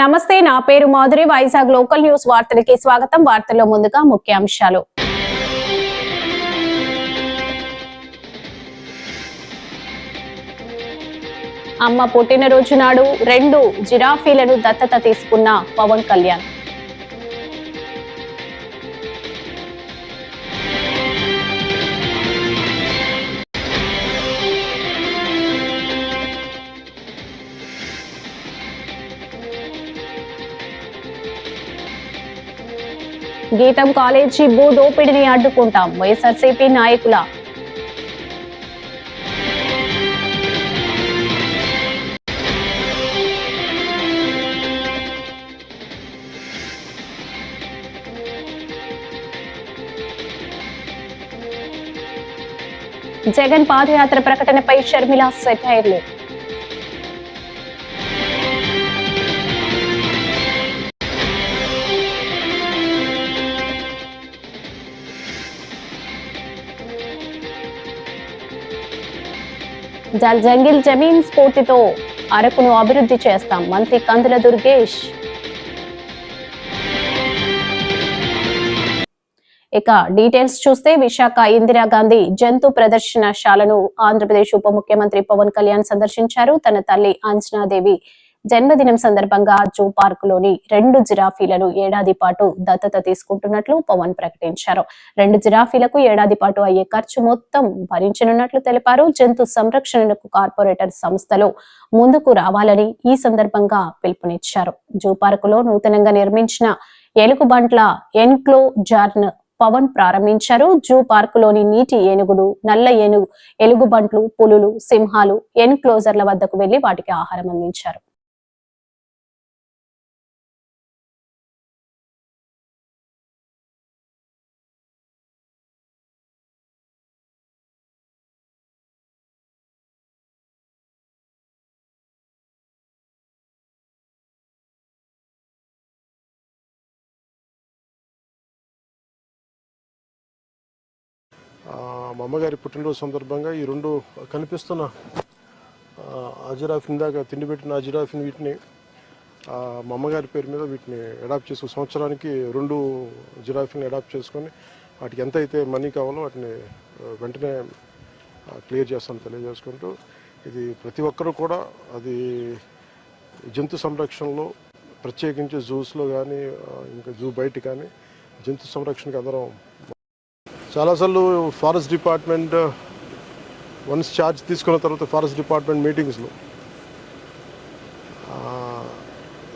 నమస్తే, నా పేరు మాధురి. వైజాగ్ లోకల్ న్యూస్ వార్తలకి స్వాగతం. వార్తల్లో ముందుగా ముఖ్యాంశాలు. అమ్మ పుట్టినరోజు నాడు 2 జిరాఫీలను దత్తత తీసుకున్న పవన్ కళ్యాణ్. గీతం కాలేజీ భూ దోపిడీని అడ్డుకుంటాం, వైఎస్ఆర్సీపీ నాయకుల. జగన్ పాదయాత్ర ప్రకటనపై షర్మిల సెటైర్లు. జంగిల్ జమీన్ స్ఫూర్తితో అరకును అభివృద్ధి చేస్తాం, మంత్రి కందుల దుర్గేష్. ఇక డీటెయిల్స్ చూస్తే, విశాఖ ఇందిరాగాంధీ జంతు ప్రదర్శనశాలను ఆంధ్రప్రదేశ్ ఉప ముఖ్యమంత్రి పవన్ కళ్యాణ్ సందర్శించారు. తన తల్లి అంజనాదేవి జన్మదినం సందర్భంగా జూ పార్క్ లోని 2 జిరాఫీలను ఏడాది పాటు దత్తత తీసుకుంటున్నట్లు పవన్ ప్రకటించారు. 2 జిరాఫీలకు ఏడాది పాటు అయ్యే ఖర్చు మొత్తం భరించనున్నట్లు తెలిపారు. జంతు సంరక్షణకు కార్పొరేటర్ సంస్థలు ముందుకు రావాలని ఈ సందర్భంగా పిలుపునిచ్చారు. జూ పార్క్ లో నూతనంగా నిర్మించిన ఎలుగుబంట్ల ఎన్క్లోజర్ను పవన్ ప్రారంభించారు. జూ పార్క్ లోని నీటి ఏనుగులు, నల్ల ఎలుగుబంట్లు, పులులు, సింహాలు ఎన్క్లోజర్ల వద్దకు వెళ్లి వాటికి ఆహారం అందించారు. మా అమ్మగారి పుట్టినరోజు సందర్భంగా ఈ 2 కనిపిస్తున్న అజిరాఫీని దాకా తిండి పెట్టిన అజిరాఫీని వీటిని మా అమ్మగారి పేరు మీద వీటిని అడాప్ట్ చేసుకుని సంవత్సరానికి 2 జిరాఫీని అడాప్ట్ చేసుకొని వాటికి ఎంత అయితే మనీ కావాలో వాటిని వెంటనే క్లియర్ చేస్తాను తెలియజేసుకుంటూ, ఇది ప్రతి ఒక్కరూ కూడా అది జంతు సంరక్షణలో ప్రత్యేకించి జూస్లో కానీ ఇంకా జూ బయట కానీ జంతు సంరక్షణకి అందరం చాలాసార్లు ఫారెస్ట్ డిపార్ట్మెంట్ వన్స్ ఛార్జ్ తీసుకున్న తర్వాత ఫారెస్ట్ డిపార్ట్మెంట్ మీటింగ్స్లో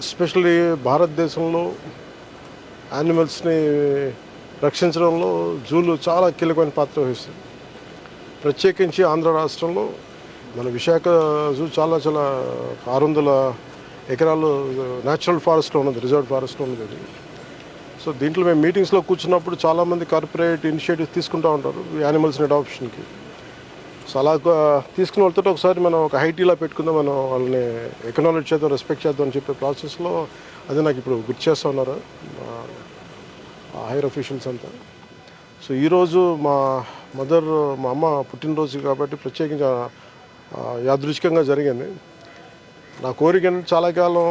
ఎస్పెషల్లీ భారతదేశంలో యానిమల్స్ని రక్షించడంలో జూలు చాలా కీలకమైన పాత్ర వహిస్తుంది. ప్రత్యేకించి ఆంధ్ర రాష్ట్రంలో మన విశాఖ జూ చాలా 600 ఎకరాలు న్యాచురల్ ఫారెస్ట్లో ఉన్నది, రిజర్వ్ ఫారెస్ట్లో ఉన్నది. సో దీంట్లో మేము మీటింగ్స్లో కూర్చున్నప్పుడు చాలామంది కార్పొరేట్ ఇనిషియేటివ్స్ తీసుకుంటూ ఉంటారు యానిమల్స్ని అడాప్షన్కి. సో అలా తీసుకున్న వాళ్ళతో ఒకసారి మనం ఒక హైటీలా పెట్టుకుందాం, మనం వాళ్ళని ఎకనాలజీ చేద్దాం, రెస్పెక్ట్ చేద్దాం అని చెప్పే ప్రాసెస్లో అదే నాకు ఇప్పుడు గుర్తు చేస్తూ ఉన్నారు హైయర్ అఫీషియల్స్ అంతా. సో ఈరోజు మా అమ్మ పుట్టినరోజు కాబట్టి ప్రత్యేకంగా యాదృచ్ఛికంగా జరిగింది. నా కోరిక చాలా కాలం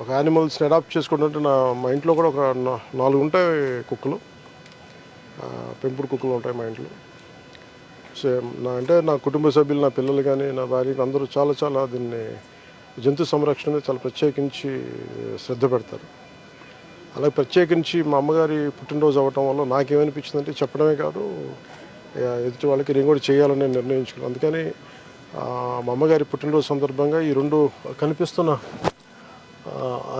ఒక యానిమల్స్ని అడాప్ట్ చేసుకుంటుంటే మా ఇంట్లో కూడా ఒక 4 ఉంటాయి కుక్కలు, పెంపుడు కుక్కలు ఉంటాయి మా ఇంట్లో. సో నా కుటుంబ సభ్యులు, నా పిల్లలు కానీ నా భార్య అందరూ చాలా దీన్ని జంతు సంరక్షణ మీద చాలా ప్రత్యేకించి శ్రద్ధ పెడతారు. అలాగే ప్రత్యేకించి మా అమ్మగారి పుట్టినరోజు అవ్వటం వల్ల నాకేమనిపించిందంటే చెప్పడమే కాదు, ఎదుటి వాళ్ళకి నేను కూడా చేయాలని నిర్ణయించుకున్నాను. అందుకని మా అమ్మగారి పుట్టినరోజు సందర్భంగా ఈ 2 కనిపిస్తున్న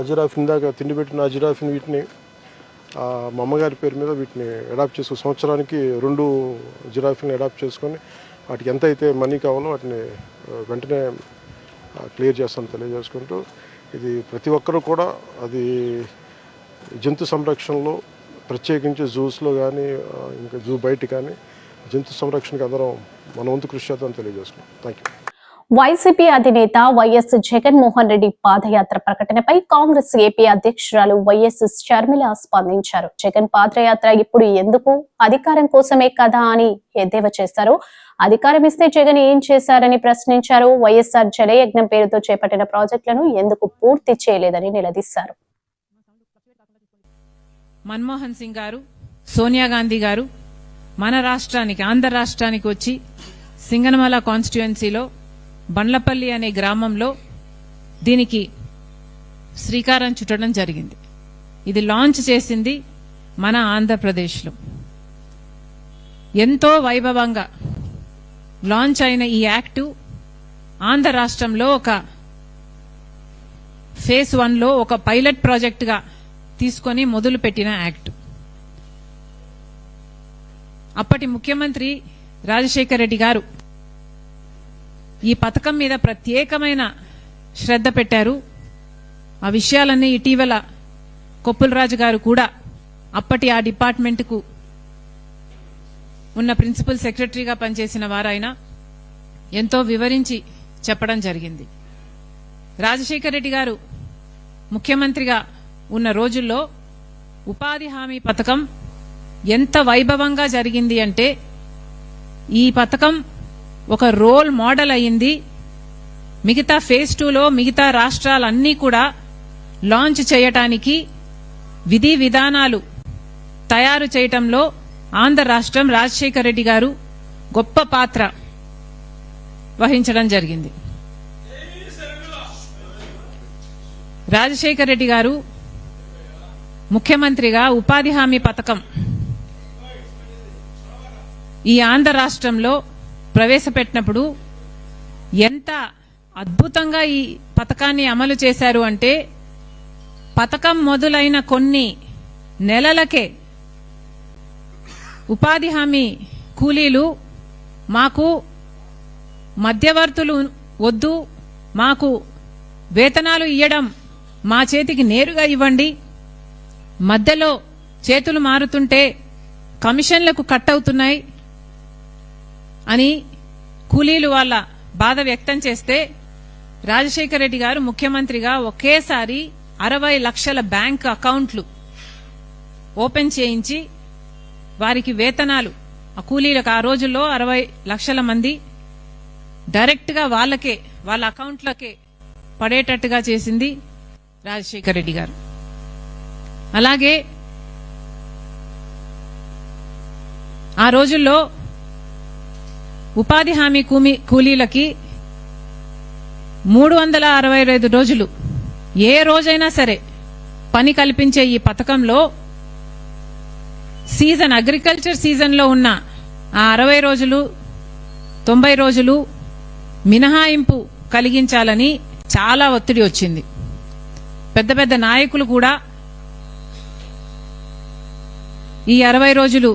అజిరాఫీని దాకా తిండి పెట్టిన అజిరాఫీని వీటిని మా అమ్మగారి పేరు మీద వీటిని అడాప్ట్ చేసుకుని సంవత్సరానికి 2 జిరాఫీని అడాప్ట్ చేసుకొని వాటికి ఎంత అయితే మనీ కావాలో వాటిని వెంటనే క్లియర్ చేస్తాను తెలియజేసుకుంటూ, ఇది ప్రతి ఒక్కరూ కూడా అది జంతు సంరక్షణలో ప్రత్యేకించి జూస్లో కానీ ఇంకా జూ బయట కానీ జంతు సంరక్షణకి అందరం మన వంతు కృషి చేద్దామని తెలియజేసుకున్నాం. Thank you. వైసీపీ అధినేత వైఎస్ జగన్మోహన్ రెడ్డి పాదయాత్ర ప్రకటనపై కాంగ్రెస్ ఏపీ అధ్యక్షురాలు వైఎస్ షర్మిల స్పందించారు. జగన్ పాదయాత్ర ఇప్పుడు ఎందుకు? అధికారం కోసమే కదా అని ఎద్దేవా చేశారు. అధికారం ఇస్తే జగన్ ఏం చేశారని ప్రశ్నించారు. వైఎస్ఆర్ జలయజ్ఞం పేరుతో చేపట్టిన ప్రాజెక్టులను ఎందుకు పూర్తి చేయలేదని నిలదీశారు. మన్మోహన్ సింగ్ గారు, సోనియా గాంధీ గారు మన రాష్ట్రానికి, ఆంధ్ర రాష్ట్రానికి వచ్చి సింగనమల కాన్స్టిట్యుయెన్సీలో బండ్లపల్లి అనే గ్రామంలో దీనికి శ్రీకారం చుట్టడం జరిగింది. ఇది లాంచ్ చేసింది మన ఆంధ్రప్రదేశ్లో. ఎంతో వైభవంగా లాంచ్ అయిన ఈ యాక్టు ఆంధ్ర రాష్ట్రంలో ఒక ఫేజ్ 1లో ఒక పైలట్ ప్రాజెక్టుగా తీసుకొని మొదలుపెట్టిన యాక్ట్. అప్పటి ముఖ్యమంత్రి రాజశేఖర రెడ్డి గారు ఈ పథకం మీద ప్రత్యేకమైన శ్రద్ధ పెట్టారు. ఆ విషయాలన్నీ ఇటీవల కొప్పులరాజు గారు కూడా అప్పటి ఆ డిపార్ట్మెంట్కు ఉన్న ప్రిన్సిపల్ సెక్రటరీగా పనిచేసిన వారైనా ఎంతో వివరించి చెప్పడం జరిగింది. రాజశేఖర రెడ్డి గారు ముఖ్యమంత్రిగా ఉన్న రోజుల్లో ఉపాధి హామీ పథకం ఎంత వైభవంగా జరిగింది అంటే, ఈ పథకం ఒక రోల్ మోడల్ అయ్యింది. మిగతా ఫేజ్ 2లో మిగతా రాష్ట్రాలన్నీ కూడా లాంచ్ చేయటానికి విధి విధానాలు తయారు చేయటంలో ఆంధ్ర రాష్ట్రం రాజశేఖర రెడ్డి గారు గొప్ప పాత్ర వహించడం జరిగింది. రాజశేఖర రెడ్డి గారు ముఖ్యమంత్రిగా ఉపాధి హామీ పథకం ఈ ఆంధ్ర రాష్ట్రంలో ప్రవేశపెట్టినప్పుడు ఎంత అద్భుతంగా ఈ పథకాన్ని అమలు చేశారు అంటే, పథకం మొదలైన కొన్ని నెలలకే ఉపాధి హామీ కూలీలు మాకు మధ్యవర్తులు వద్దు, మాకు వేతనాలు ఇవ్వడం మా చేతికి నేరుగా ఇవ్వండి, మధ్యలో చేతులు మారుతుంటే కమిషన్లకు కట్ అవుతున్నాయి అని కూలీలు వాళ్ళ బాధ వ్యక్తం చేస్తే, రాజశేఖర రెడ్డి గారు ముఖ్యమంత్రిగా ఒకేసారి 60 లక్షల బ్యాంక్ అకౌంట్లు ఓపెన్ చేయించి వారికి వేతనాలు, ఆ కూలీలకు ఆ రోజుల్లో 60 లక్షల మంది డైరెక్ట్ గా వాళ్ళకే, వాళ్ళ అకౌంట్లకే పడేటట్టుగా చేసింది రాజశేఖర రెడ్డి గారు. అలాగే ఆ రోజుల్లో ఉపాధి హామీ కూలీలకి 365 రోజులు ఏ రోజైనా సరే పని కల్పించే ఈ పథకంలో సీజన్, అగ్రికల్చర్ సీజన్లో ఉన్న ఆ 60 రోజులు 90 రోజులు మినహాయింపు కలిగించాలని చాలా ఒత్తిడి వచ్చింది. పెద్ద పెద్ద నాయకులు కూడా ఈ 60 రోజులు.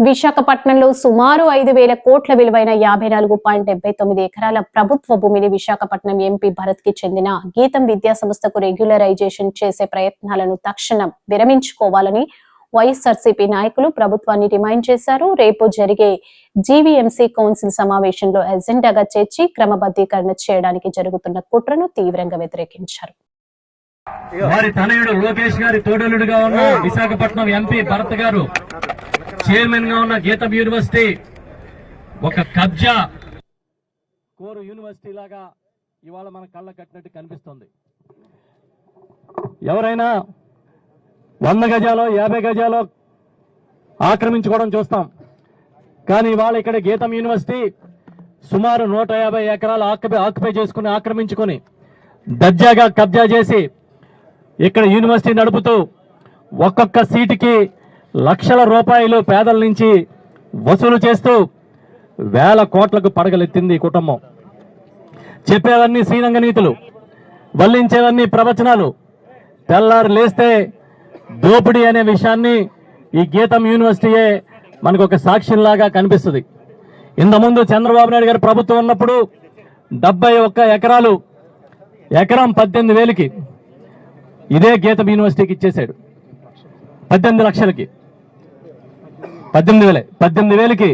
విశాఖపట్నంలో సుమారు 5,000 కోట్ల విలువైన 54.79 ఎకరాల ప్రభుత్వ భూమిని విశాఖపట్నం ఎంపీ భరత్ కి చెందిన గీతం విద్యా సంస్థకు రెగ్యులరైజేషన్ చేసే ప్రయత్నాలను తక్షణం విరమించుకోవాలని వైఎస్ఆర్సీపీ నాయకులు ప్రభుత్వాన్ని డిమాండ్ చేశారు. రేపు జరిగే జీవీఎంసీ కౌన్సిల్ సమావేశంలో ఎజెండాగా చేర్చి క్రమబద్ధీకరణ చేయడానికి జరుగుతున్న కుట్రను తీవ్రంగా వ్యతిరేకించారు. వారి తనయుడు లోకేష్ గారి తోడలుడుగా ఉన్న విశాఖపట్నం ఎంపీ భరత్ గారు చైర్మన్ గా ఉన్న గీతం యూనివర్సిటీ ఒక కబ్జా కోరు యూనివర్సిటీ లాగా ఇవాళ మన కళ్ళ కట్టినట్టు కనిపిస్తుంది. ఎవరైనా 100 గజాలో 50 గజాలో ఆక్రమించుకోవడం చూస్తాం, కానీ ఇవాళ ఇక్కడ గీతం యూనివర్సిటీ సుమారు 150 ఎకరాలు ఆక్యుపై చేసుకుని, ఆక్రమించుకుని దర్జాగా కబ్జా చేసి ఇక్కడ యూనివర్సిటీ నడుపుతూ ఒక్కొక్క సీటుకి లక్షల రూపాయలు పేదల నుంచి వసూలు చేస్తూ వేల కోట్లకు పడగలెత్తింది ఈ కుటుంబం. చెప్పేవన్నీ శ్రీరంగ నీతులు, వల్లించేవన్నీ ప్రవచనాలు, తెల్లారు లేస్తే దోపిడీ అనే విషయాన్ని ఈ గీతం యూనివర్సిటీయే మనకు ఒక సాక్ష్యంలాగా కనిపిస్తుంది. ఇంతకుముందు చంద్రబాబు నాయుడు గారి ప్రభుత్వం ఉన్నప్పుడు 71 ఎకరాలు, ఎకరం 18,000కి ఇదే గీతం యూనివర్సిటీకి ఇచ్చేశాడు. 18 లక్షలకి, 18,000కి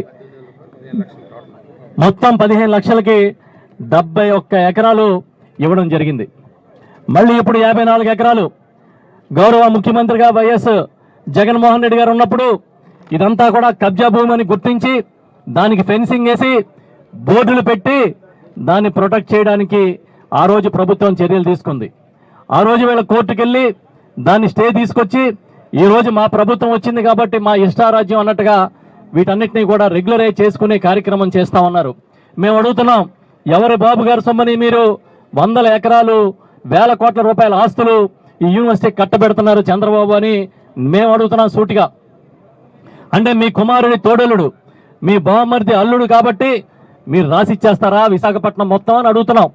మొత్తం 15 లక్షలకి 71 ఎకరాలు ఇవ్వడం జరిగింది. మళ్ళీ ఇప్పుడు 54 ఎకరాలు గౌరవ ముఖ్యమంత్రిగా వైఎస్ జగన్మోహన్ రెడ్డి గారు ఉన్నప్పుడు ఇదంతా కూడా కబ్జా భూమి అని గుర్తించి దానికి ఫెన్సింగ్ వేసి బోర్డులు పెట్టి దాన్ని ప్రొటెక్ట్ చేయడానికి ఆ రోజు ప్రభుత్వం చర్యలు తీసుకుంది. ఆ రోజు వీళ్ళ కోర్టుకు వెళ్ళి దాన్ని స్టే తీసుకొచ్చి ఈ రోజు మా ప్రభుత్వం వచ్చింది కాబట్టి మా ఇష్టారాజ్యం అన్నట్టుగా వీటన్నిటినీ కూడా రెగ్యులరైజ్ చేసుకునే కార్యక్రమం చేస్తా ఉన్నారు. మేము అడుగుతున్నాం, ఎవరి బాబు గారు సొమ్మని మీరు 100 ఎకరాలు 1000 కోట్ల రూపాయల ఆస్తులు ఈ యూనివర్సిటీ కట్టబెడుతున్నారు చంద్రబాబు అని మేము అడుగుతున్నాం సూటిగా. అంటే మీ కుమారుడి తోడలుడు, మీ బావమరిది అల్లుడు కాబట్టి మీరు రాసిచ్చేస్తారా విశాఖపట్నం మొత్తం అని అడుగుతున్నాం.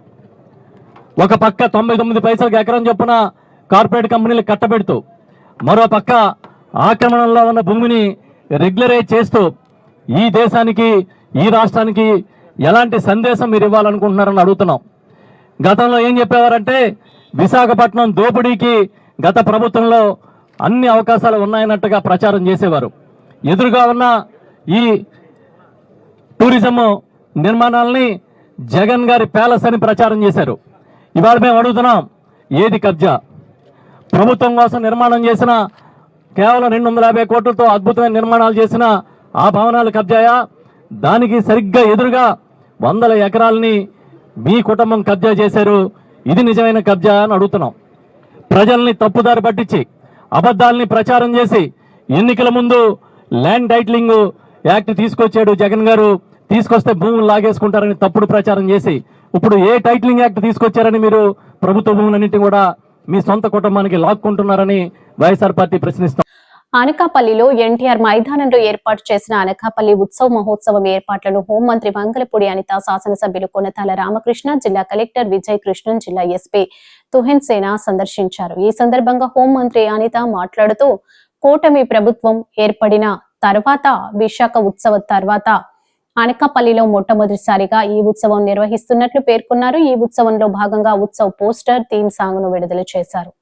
ఒక పక్క 99 పైసలకు ఎకరం చొప్పున కార్పొరేట్ కంపెనీలు కట్టబెడుతూ, మరో పక్క ఆక్రమణలో ఉన్న భూమిని రెగ్యులరైజ్ చేస్తూ ఈ దేశానికి ఈ రాష్ట్రానికి ఎలాంటి సందేశం మీరు ఇవ్వాలనుకుంటున్నారని అడుగుతున్నాం. గతంలో ఏం చెప్పేవారంటే విశాఖపట్నం దోపిడీకి గత ప్రభుత్వంలో అన్ని అవకాశాలు ఉన్నాయన్నట్టుగా ప్రచారం చేసేవారు. ఎదురుగా ఉన్న ఈ టూరిజం నిర్మాణాలని జగన్ గారి ప్యాలెస్ అని ప్రచారం చేశారు. ఇవాళ మేము అడుగుతున్నాం, ఏది కబ్జా? ప్రభుత్వం కోసం నిర్మాణం చేసిన కేవలం 250 కోట్లతో అద్భుతమైన నిర్మాణాలు చేసిన ఆ భవనాలు కబ్జాయా? దానికి సరిగ్గా ఎదురుగా 100 ఎకరాలని మీ కుటుంబం కబ్జా చేశారు. ఇది నిజమైన కబ్జా అని అడుగుతున్నాం. ప్రజల్ని తప్పుదారి పట్టించి అబద్ధాలని ప్రచారం చేసి ఎన్నికల ముందు ల్యాండ్ టైటిలింగ్ యాక్ట్ తీసుకొచ్చాడు జగన్ గారు. తీసుకొస్తే భూములు లాగేసుకుంటారని తప్పుడు ప్రచారం చేసి ఇప్పుడు ఏ టైటిలింగ్ యాక్ట్ తీసుకొచ్చారని మీరు ప్రభుత్వ భూములన్నింటినీ కూడా మీ సొంత కుటుంబానికి లాక్కుంటున్నారని వైఎస్ఆర్ పార్టీ ప్రశ్నిస్తాం. అనకాపల్లిలో ఎన్టీఆర్ మైదానంలో ఏర్పాటు చేసిన అనకాపల్లి ఉత్సవ మహోత్సవం ఏర్పాట్లను హోంమంత్రి మంగళపూడి అనిత, శాసనసభ్యులు కొనతాల రామకృష్ణ, జిల్లా కలెక్టర్ విజయ్ కృష్ణన్, జిల్లా ఎస్పీ తుహిన్ సేన సందర్శించారు. ఈ సందర్భంగా హోంమంత్రి అనిత మాట్లాడుతూ, కూటమి ప్రభుత్వం ఏర్పడిన తర్వాత విశాఖ ఉత్సవ తర్వాత అనకాపల్లిలో మొట్టమొదటిసారిగా ఈ ఉత్సవం నిర్వహిస్తున్నట్లు పేర్కొన్నారు. ఈ ఉత్సవంలో భాగంగా ఉత్సవ్ పోస్టర్, థీమ్ సాంగ్ ను విడుదల చేశారు.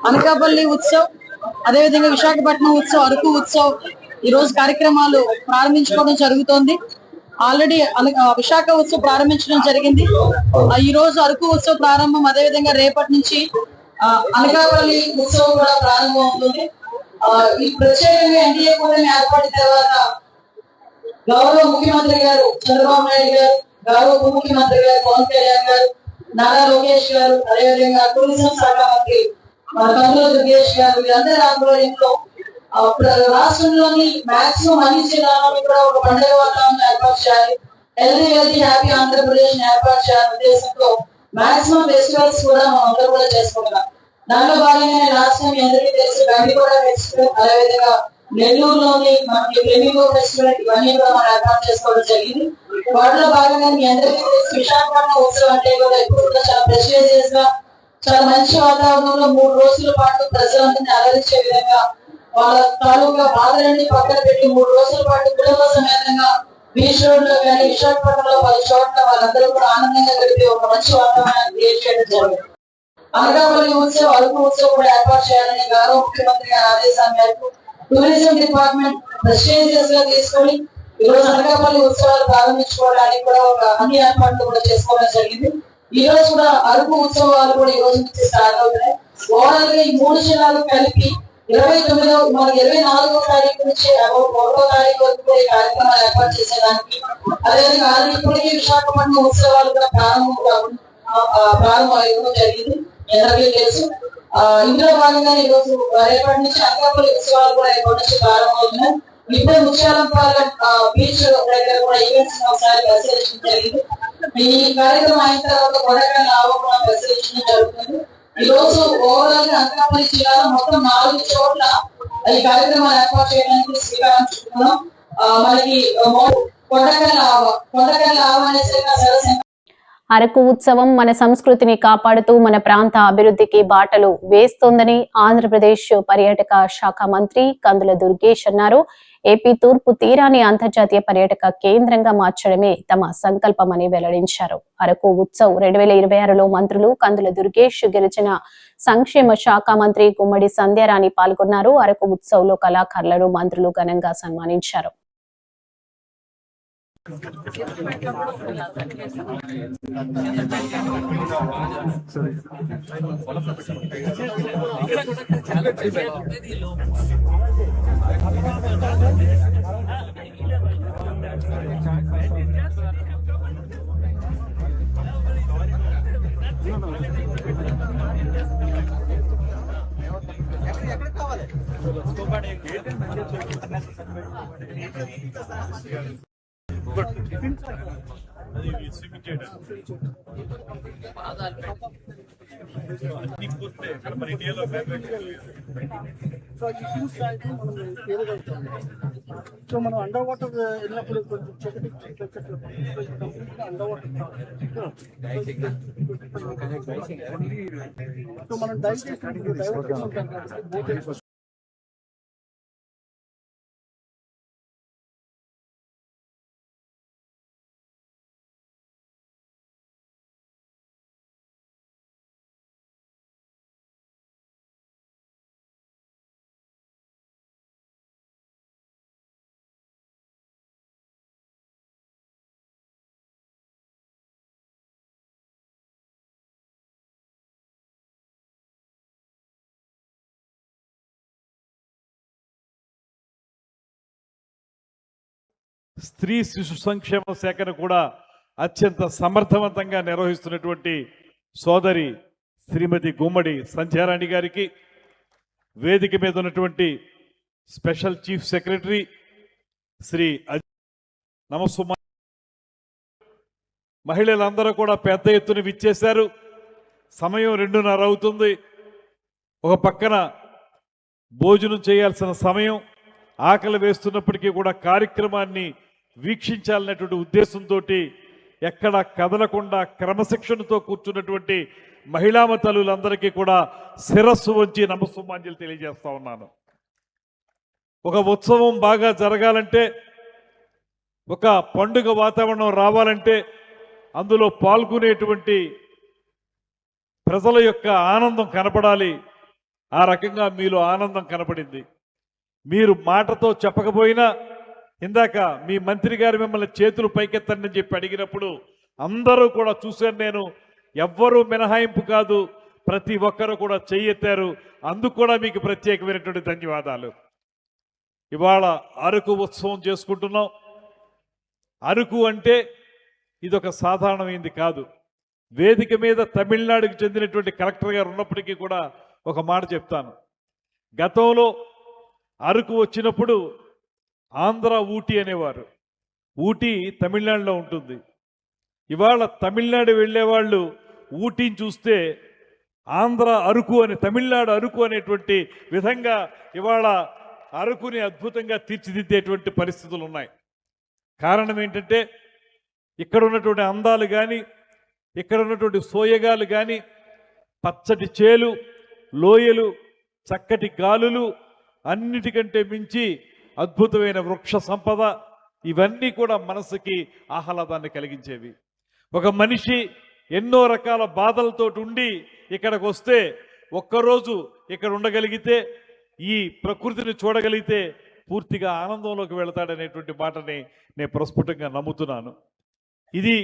అనకాపల్లి ఉత్సవ్, అదేవిధంగా విశాఖపట్నం ఉత్సవ్, అరకు ఉత్సవ్ ఈ రోజు కార్యక్రమాలు ప్రారంభించుకోవడం జరుగుతోంది. ఆల్రెడీ విశాఖ ఉత్సవ్ ప్రారంభించడం జరిగింది. ఈ రోజు అరకు ఉత్సవ్ ప్రారంభం, అదేవిధంగా రేపటి నుంచి అనకాపల్లి ఉత్సవం కూడా ప్రారంభం అవుతుంది. ఈ ప్రత్యేకంగా ఎన్డీఏ కూటమి ఏర్పడిన తర్వాత గౌరవ ముఖ్యమంత్రి గారు చంద్రబాబు నాయుడు గారు, గౌరవ ఉప ముఖ్యమంత్రి గారు పవన్ కళ్యాణ్ గారు, నారా లోకేష్ గారు, అదేవిధంగా టూరిజం శాఖ మంత్రి కందుల దుర్గేష్ గారు, వీరందరి ఆధ్వర్యంలో రాష్ట్రంలోని మాక్సిమం అన్ని జిల్లాలో కూడా ఒక పండుగ వాతావరణం ఏర్పాటు చేయాలి, హెల్దీ హ్యాపీ ఆంధ్రప్రదేశ్ ఏర్పాటు చేయాలనే ఉద్దేశంతో మాక్సిమం ఫెస్టివల్స్ కూడా మనం అందరూ కూడా చేసుకుంటున్నాం. దాంట్లో భాగంగానే రాష్ట్రం మీ అందరికీ తెలిసి గండికోట ఫెస్టివల్, అదేవిధంగా నెల్లూరులోని మనకి ఫ్లెమింగో ఫెస్టివల్, ఇవన్నీ కూడా మనం ఏర్పాటు చేసుకోవడం జరిగింది. వాటిలో భాగంగా మీ అందరికీ తెలిసి విశాఖపట్నం ఉత్సవం అంటే కూడా ఎప్పుడు కూడా చాలా ప్రెస్టీజియస్ గా, చాలా మంచి వాతావరణంలో 3 రోజుల పాటు ప్రజలందరినీ అలరించే విధంగా వాళ్ళ తాలూకా బాధలన్నీ పక్కన పెట్టి 3 రోజుల పాటు కుటుంబ సమేతంగా బీచ్ రోడ్ లో కానీ విశాఖపట్నంలో 10 చోట్ల వాళ్ళందరూ కూడా ఆనందంగా గడిపి ఒక మంచి వాతావరణాన్ని క్రియేట్ చేయడం జరిగింది. అనకాపల్లి ఉత్సవం, అరకు ఉత్సవం కూడా ఏర్పాటు చేయాలని గౌరవ ముఖ్యమంత్రి గారి ఆదేశాల మేరకు టూరిజం డిపార్ట్మెంట్ ప్రెస్టీజియస్ గా తీసుకొని ఈ రోజు అనకాపల్లి ఉత్సవాలు ప్రారంభించుకోవడానికి కూడా ఒక అన్ని ఏర్పాట్లు కూడా చేసుకోవడం జరిగింది. ఈ రోజు కూడా అరకు ఉత్సవాలు కూడా ఈ రోజు నుంచి స్టార్ట్ అవుతున్నాయి. ఓవరాల్ గా ఈ 3 జిల్లాలు కలిపి 24వ తారీఖు నుంచి 1వ తారీఖు వరకు ఈ కార్యక్రమాలు ఏర్పాటు చేసేదానికి, అదేవిధంగా ఇప్పటికీ విశాఖపట్నం ఉత్సవాలు కూడా ప్రారంభం అయ్యడం జరిగింది, అందరికీ తెలుసు. ఇందులో భాగంగా ఈ రోజు రేపటి నుంచి అనకాపల్లి ఉత్సవాలు కూడా రేపటి నుంచి ప్రారంభమవుతున్నాయి. ఇప్పుడు ముత్యాలంపాలెం బీచ్ దగ్గర కూడా ఈవెంట్స్ ఒకసారి పరిశీలించడం జరిగింది. ఈ కార్యక్రమం అయిన తర్వాత కొడైకెనాల్ ఆవరణ పరిశీలించడం జరుగుతుంది. ఈ రోజు ఓవరాల్ గా అనకాపల్లి జిల్లాలో మొత్తం 4 చోట్ల ఈ కార్యక్రమాలు ఏర్పాటు చేయడానికి శ్రీకారం చుట్టుకున్నాం. మనకి కొండకెళ్ళ ఆవ అనేసి అరకు ఉత్సవం మన సంస్కృతిని కాపాడుతూ మన ప్రాంత అభివృద్ధికి బాటలు వేస్తోందని ఆంధ్రప్రదేశ్ పర్యాటక శాఖ మంత్రి కందుల దుర్గేష్ అన్నారు. ఏపీ తూర్పు తీరాన్ని అంతర్జాతీయ పర్యాటక కేంద్రంగా మార్చడమే తమ సంకల్పమని వెల్లడించారు. అరకు ఉత్సవ్ 2026లో మంత్రులు కందుల దుర్గేష్, గిరిజన సంక్షేమ శాఖ మంత్రి గుమ్మడి సంధ్యారాణి పాల్గొన్నారు. అరకు ఉత్సవ్ లో కళాకారులను మంత్రులు ఘనంగా సన్మానించారు. సో మనం అండర్ వాటర్ వెళ్ళినప్పుడు కొంచెం అండర్ వాటర్ సో మనం డైవ్ చేసినప్పుడు స్త్రీ శిశు సంక్షేమ శాఖను కూడా అత్యంత సమర్థవంతంగా నిర్వహిస్తున్నటువంటి సోదరి శ్రీమతి గుమ్మడి సంధ్యారాణి గారికి, వేదిక మీద ఉన్నటువంటి స్పెషల్ చీఫ్ సెక్రటరీ శ్రీ నమస్సుమ, మహిళలందరూ కూడా పెద్ద ఎత్తున విచ్చేశారు. సమయం 2:30 అవుతుంది. ఒక పక్కన భోజనం చేయాల్సిన సమయం, ఆకలి వేస్తున్నప్పటికీ కూడా కార్యక్రమాన్ని వీక్షించాలనేటువంటి ఉద్దేశంతో ఎక్కడ కదలకుండా క్రమశిక్షణతో కూర్చున్నటువంటి మహిళామ తల్లులందరికీ కూడా శిరస్సు వంచి నమస్సుమాంజలి తెలియజేస్తా ఉన్నాను. ఒక ఉత్సవం బాగా జరగాలంటే, ఒక పండుగ వాతావరణం రావాలంటే అందులో పాల్గొనేటువంటి ప్రజల యొక్క ఆనందం కనపడాలి. ఆ రకంగా మీలో ఆనందం కనపడింది. మీరు మాటతో చెప్పకపోయినా, ఇందాక మీ మంత్రి గారు మిమ్మల్ని చేతులు పైకెత్తండి అని చెప్పి అడిగినప్పుడు అందరూ కూడా చూశాను నేను. ఎవ్వరూ మినహాయింపు కాదు, ప్రతి ఒక్కరూ కూడా చెయ్యెత్తారు. అందుకు కూడా మీకు ప్రత్యేకమైనటువంటి ధన్యవాదాలు. ఇవాళ అరకు ఉత్సవం చేసుకుంటున్నాం. అరకు అంటే ఇదొక సాధారణమైంది కాదు. వేదిక మీద తమిళనాడుకు చెందినటువంటి కలెక్టర్ గారు ఉన్నప్పటికీ కూడా ఒక మాట చెప్తాను. గతంలో అరకు వచ్చినప్పుడు ఆంధ్ర ఊటీ అనేవారు. ఊటీ తమిళనాడులో ఉంటుంది. ఇవాళ తమిళనాడు వెళ్ళేవాళ్ళు ఊటీని చూస్తే ఆంధ్ర అరకు అని, తమిళనాడు అరకు అనేటువంటి విధంగా ఇవాళ అరకుని అద్భుతంగా తీర్చిదిద్దేటువంటి పరిస్థితులు ఉన్నాయి. కారణం ఏంటంటే ఇక్కడ ఉన్నటువంటి అందాలు కానీ, ఇక్కడ ఉన్నటువంటి సోయగాలు కానీ, పచ్చటి చేలు, లోయలు, చక్కటి గాలులు, అన్నిటికంటే మించి అద్భుతమైన వృక్ష సంపద, ఇవన్నీ కూడా మనసుకి ఆహ్లాదాన్ని కలిగించేవి. ఒక మనిషి ఎన్నో రకాల బాధలతో ఉండి ఇక్కడికి వస్తే, ఒక్కరోజు ఇక్కడ ఉండగలిగితే, ఈ ప్రకృతిని చూడగలిగితే పూర్తిగా ఆనందంలోకి వెళతాడనేటువంటి మాటని నేను ప్రస్ఫుటంగా నమ్ముతున్నాను. ఇది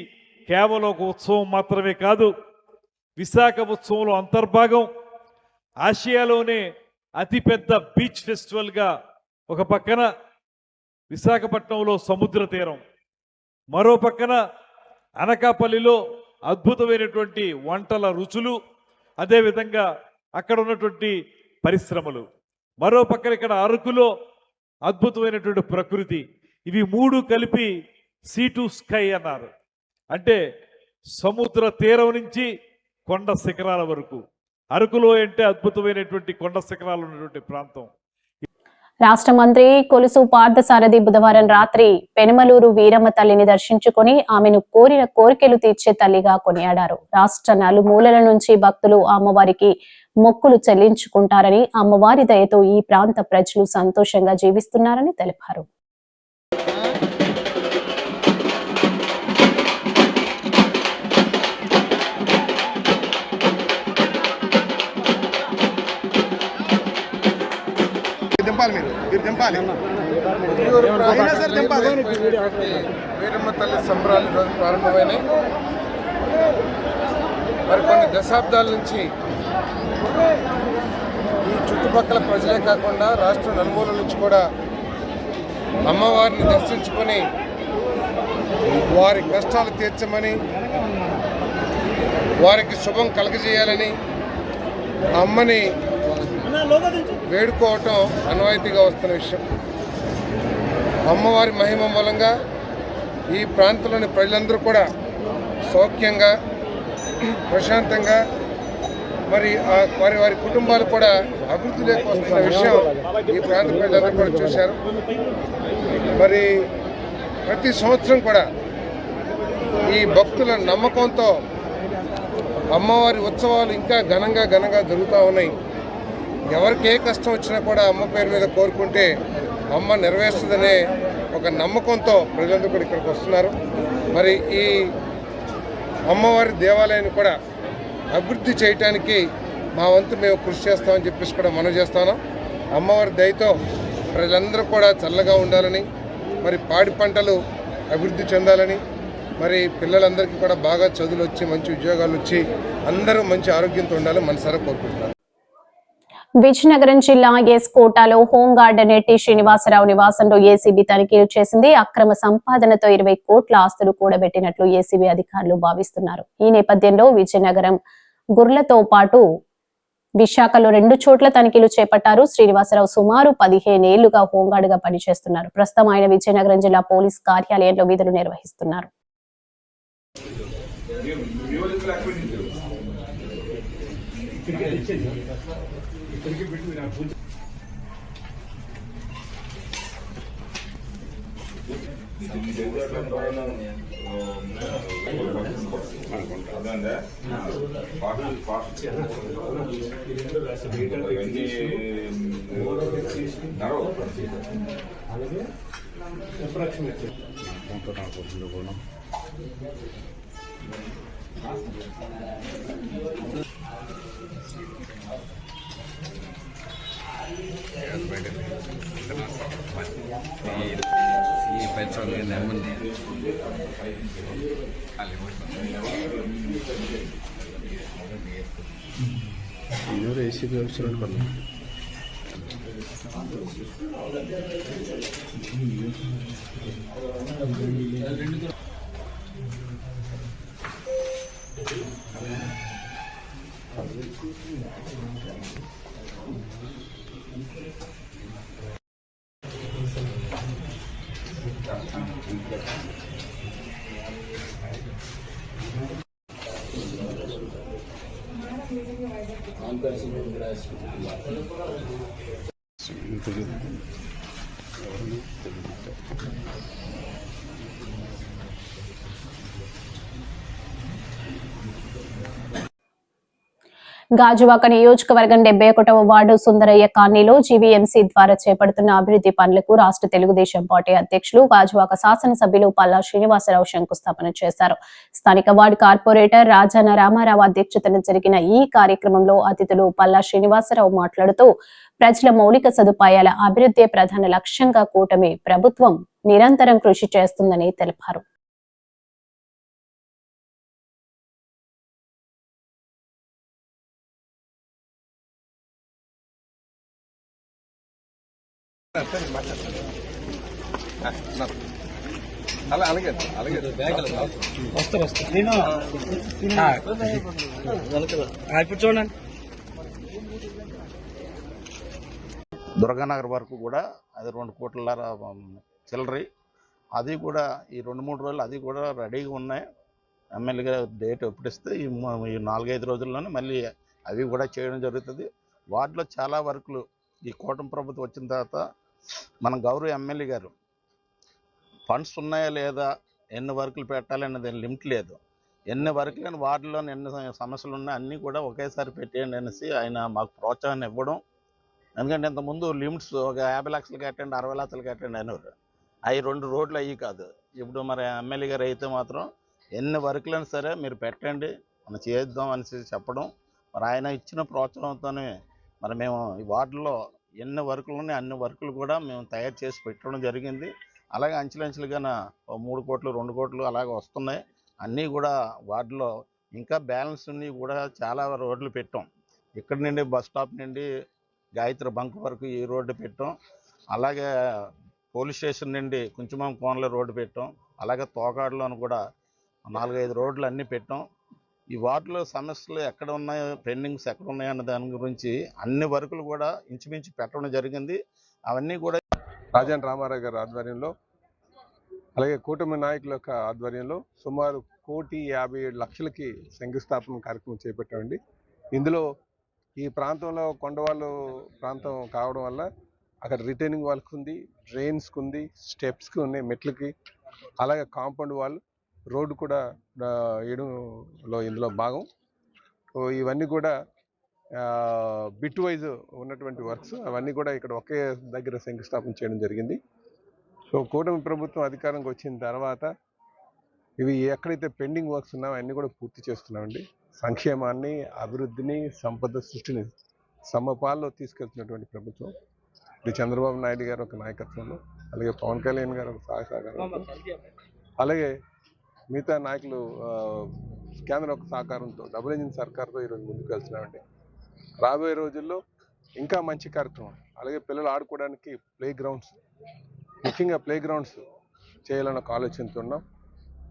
కేవలం ఒక ఉత్సవం మాత్రమే కాదు, విశాఖ ఉత్సవంలో అంతర్భాగం. ఆసియాలోనే అతిపెద్ద బీచ్ ఫెస్టివల్గా ఒక పక్కన విశాఖపట్నంలో సముద్ర తీరం, మరో పక్కన అనకాపల్లిలో అద్భుతమైనటువంటి వంటల రుచులు, అదేవిధంగా అక్కడ ఉన్నటువంటి పరిశ్రమలు, మరో పక్కన ఇక్కడ అరకులో అద్భుతమైనటువంటి ప్రకృతి, ఇవి మూడు కలిపి సీ టు స్కై అన్నారు. అంటే సముద్ర తీరం నుంచి కొండ శిఖరాల వరకు. అరకులో అంటే అద్భుతమైనటువంటి కొండ శిఖరాలు ఉన్నటువంటి ప్రాంతం. రాష్ట్ర మంత్రి కొలుసు పార్థసారథి బుధవారం రాత్రి పెనుమలూరు వీరమ్మ తల్లిని దర్శించుకుని ఆమెను కోరిన కోరికలు తీర్చే తల్లిగా కొనియాడారు. రాష్ట్ర నలుమూలల నుంచి భక్తులు అమ్మవారికి మొక్కులు చెల్లించుకుంటారని, అమ్మవారి దయతో ఈ ప్రాంత ప్రజలు సంతోషంగా జీవిస్తున్నారని తెలిపారు. వీరమ్మ తల్లి సంబరాలు ఈరోజు ప్రారంభమైనాయి. మరి కొన్ని దశాబ్దాల నుంచి ఈ చుట్టుపక్కల ప్రజలే కాకుండా రాష్ట్ర నలుమూల నుంచి కూడా అమ్మవారిని దర్శించుకొని వారి కష్టాలు తీర్చమని, వారికి శుభం కలగజేయాలని అమ్మని వేడుకోవటం అన్వాయితీగా వస్తున్న విషయం. అమ్మవారి మహిమ మూలంగా ఈ ప్రాంతంలోని ప్రజలందరూ కూడా సౌఖ్యంగా, ప్రశాంతంగా, మరి వారి వారి కుటుంబాలు కూడా అభివృద్ధిలోకి వస్తున్న విషయం ఈ ప్రాంత ప్రజలందరూ కూడా చూశారు. మరి ప్రతి సంవత్సరం కూడా ఈ భక్తుల నమ్మకంతో అమ్మవారి ఉత్సవాలు ఇంకా ఘనంగా జరుగుతూ ఉన్నాయి. ఎవరికి ఏ కష్టం వచ్చినా కూడా అమ్మ పేరు మీద కోరుకుంటే అమ్మ నెరవేరుస్తుందనే ఒక నమ్మకంతో ప్రజలందరూ కూడా ఇక్కడికి వస్తున్నారు. మరి ఈ అమ్మవారి దేవాలయాన్ని కూడా అభివృద్ధి చేయడానికి మా వంతు మేము కృషి చేస్తామని చెప్పేసి కూడా మనం చేస్తాను. అమ్మవారి దయతో ప్రజలందరూ కూడా చల్లగా ఉండాలని, మరి పాడి పంటలు అభివృద్ధి చెందాలని, మరి పిల్లలందరికీ కూడా బాగా చదువులు వచ్చి మంచి ఉద్యోగాలు వచ్చి అందరూ మంచి ఆరోగ్యంతో ఉండాలని మనసారా కోరుకుంటున్నాను. విజయనగరం జిల్లా ఎస్ కోటాలో హోంగార్డ్ నెట్టి శ్రీనివాసరావు నివాసంలో ఏసీబీ తనిఖీలు చేసింది. అక్రమ సంపాదనతో 20 కోట్ల ఆస్తులు కూడబెట్టినట్లు ఏసీబీ అధికారులు భావిస్తున్నారు. ఈ నేపథ్యంలో విజయనగరం, గుర్లతో పాటు విశాఖలో 2 చోట్ల తనిఖీలు చేపట్టారు. శ్రీనివాసరావు సుమారు 15 ఏళ్లుగా హోంగార్డ్ గా పనిచేస్తున్నారు. ప్రస్తుతం ఆయన విజయనగరం జిల్లా పోలీస్ కార్యాలయంలో విధులు నిర్వహిస్తున్నారు. గాజువాక నియోజకవర్గం 71వ వార్డు సుందరయ్య కాలనీలో జీవీఎంసీ ద్వారా చేపడుతున్న అభివృద్ధి పనులకు రాష్ట్ర తెలుగుదేశం పార్టీ అధ్యక్షులు గాజువాక శాసనసభ్యులు పల్లా శ్రీనివాసరావు శంకుస్థాపన చేశారు. స్థానిక వార్డు కార్పొరేటర్ రాజాన రామారావు అధ్యక్షతన జరిగిన ఈ కార్యక్రమంలో అతిథులు పల్లా శ్రీనివాసరావు మాట్లాడుతూ ప్రజల మౌలిక సదుపాయాల అభివృద్ధి ప్రధాన లక్ష్యంగా కూటమి ప్రభుత్వం నిరంతరం కృషి చేస్తుందని తెలిపారు. దుర్గానగర్ వరకు కూడా అది 2 కోట్ల చిల్లరి. అది కూడా ఈ 2-3 రోజులు అది కూడా రెడీగా ఉన్నాయి. ఎమ్మెల్యే గారు డేట్ ఎప్పుడిస్తే ఈ 4-5 రోజుల్లోనే మళ్ళీ అవి కూడా చేయడం జరుగుతుంది. వార్డులో చాలా వర్కులు ఈ కూటమి ప్రభుత్వం వచ్చిన తర్వాత మన గౌరవ ఎమ్మెల్యే గారు ఫండ్స్ ఉన్నాయా లేదా, ఎన్ని వర్కులు పెట్టాలన్నది లిమిట్ లేదు. ఎన్ని వర్కులు వార్డులో ఎన్ని సమస్యలు ఉన్నాయి అన్నీ కూడా ఒకేసారి పెట్టేయండి అనేసి ఆయన మాకు ప్రోత్సాహాన్ని ఇవ్వడం. ఎందుకంటే ఇంతకుముందు లిమిట్స్ ఒక 50 లక్షలు కట్టండి, 60 లక్షలు కట్టండి అనేవారు. అవి 2 రోడ్లు అయ్యి కాదు. ఇప్పుడు మరి ఎమ్మెల్యే గారు అయితే మాత్రం ఎన్ని వర్కులైనా సరే మీరు పెట్టండి, మనం చేద్దాం అనేసి చెప్పడం. మరి ఆయన ఇచ్చిన ప్రోత్సాహంతోనే మరి మేము ఈ వార్డులో ఎన్ని వర్కులు ఉన్నాయి అన్ని వర్కులు కూడా మేము తయారు చేసి పెట్టడం జరిగింది. అలాగే అంచెలంచెలుగా 3 కోట్లు 2 కోట్లు అలాగే వస్తున్నాయి. అన్నీ కూడా వార్డులో ఇంకా బ్యాలెన్స్ ఉన్నాయి కూడా చాలా రోడ్లు పెట్టాం. ఇక్కడి నుండి బస్ స్టాప్ నుండి గాయత్రి బంక్ వరకు ఈ రోడ్డు పెట్టాం. అలాగే పోలీస్ స్టేషన్ నుండి కుంచుమాం కోనలో రోడ్డు పెట్టాం. అలాగే తోకాడులోను కూడా 4-5 రోడ్లు అన్నీ పెట్టాం. ఈ వార్డులో సమస్యలు ఎక్కడ ఉన్నాయో, పెండింగ్స్ ఎక్కడ ఉన్నాయో అన్న దాని గురించి అన్ని వర్కులు కూడా ఇంచుమించు పెట్టడం జరిగింది. అవన్నీ కూడా రాజన్ రామారావు గారి ఆధ్వర్యంలో, అలాగే కూటమి నాయకుల యొక్క ఆధ్వర్యంలో సుమారు 1,57,00,000కి శంకుస్థాపన కార్యక్రమం చేపట్టామండి. ఇందులో ఈ ప్రాంతంలో కొండవాళ్ళు ప్రాంతం కావడం వల్ల అక్కడ రిటైనింగ్ వాల్కి ఉంది, డ్రైన్స్కి ఉంది, స్టెప్స్కి ఉన్నాయి, మెట్లకి, అలాగే కాంపౌండ్ వాల్, రోడ్డు కూడా వేయడంలో ఇందులో భాగం. ఇవన్నీ కూడా బిట్ వైజ్ ఉన్నటువంటి వర్క్స్ అవన్నీ కూడా ఇక్కడ ఒకే దగ్గర శంకుస్థాపన చేయడం జరిగింది. సో కూటమి ప్రభుత్వం అధికారంకి వచ్చిన తర్వాత ఇవి ఎక్కడైతే పెండింగ్ వర్క్స్ ఉన్నాయో అన్నీ కూడా పూర్తి చేస్తున్నామండి. సంక్షేమాన్ని, అభివృద్ధిని, సంపద సృష్టిని సమపాల్లో తీసుకెళ్తున్నటువంటి ప్రభుత్వం ఇది చంద్రబాబు నాయుడు గారు ఒక నాయకత్వంలో, అలాగే పవన్ కళ్యాణ్ గారు ఒక సహకారంతో, అలాగే మిగతా నాయకులు కేంద్రం ఒక సహకారంతో డబుల్ ఇంజిన్ సర్కార్తో ఈరోజు ముందుకు వెళ్తున్నామండి. రాబోయే రోజుల్లో ఇంకా మంచి కార్యక్రమం, అలాగే పిల్లలు ఆడుకోవడానికి ప్లే గ్రౌండ్స్, ముఖ్యంగా ప్లే గ్రౌండ్స్ చేయాలన్న ఒక ఆలోచనతో ఉన్నాం.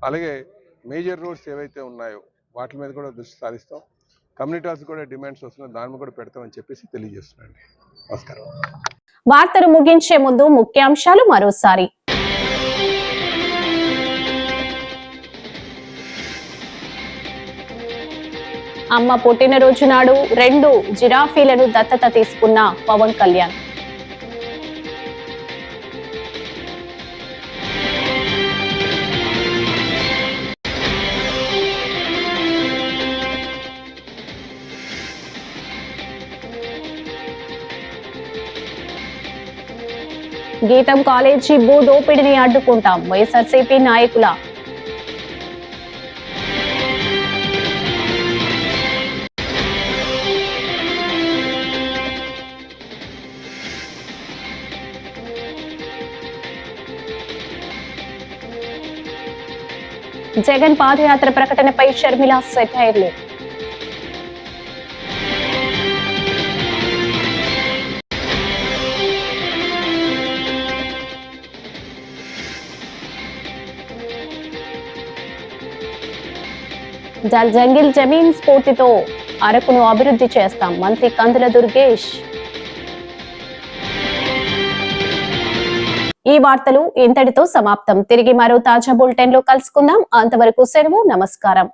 అలాగే మేజర్ రోడ్స్ ఏవైతే ఉన్నాయో వాటి మీద కూడా దృష్టి సారిస్తాం. కమ్యూనిటీ హాల్స్ కూడా డిమాండ్స్ వస్తున్నాయి, దాని మీద కూడా పెడతామని చెప్పేసి తెలియజేస్తున్నాండి. నమస్కారం. వార్తలు ముగించే ముందు ముఖ్యాంశాలు మరోసారి. అమ్మ పుట్టినరోజు నాడు 2 జిరాఫీలను దత్తత తీసుకున్న పవన్ కళ్యాణ్. గీతం కాలేజీ భూ దోపిడీని అడ్డుకుంటాం, వైఎస్ఆర్సీపీ నాయకుల. జగన్ పాదయాత్ర ప్రకటనపై షర్మిల సెటైర్లు. జంగిల్ జమీన్ స్ఫూర్తితో అరకును అభివృద్ధి చేస్తాం, మంత్రి కందుల దుర్గేష్. ఈ వార్తలు ఇంతటితో సమాప్తం. తిరిగి మరో తాజా బులెటిన్ లో కలుసుకుందాం. అంతవరకు సెలవు. నమస్కారం.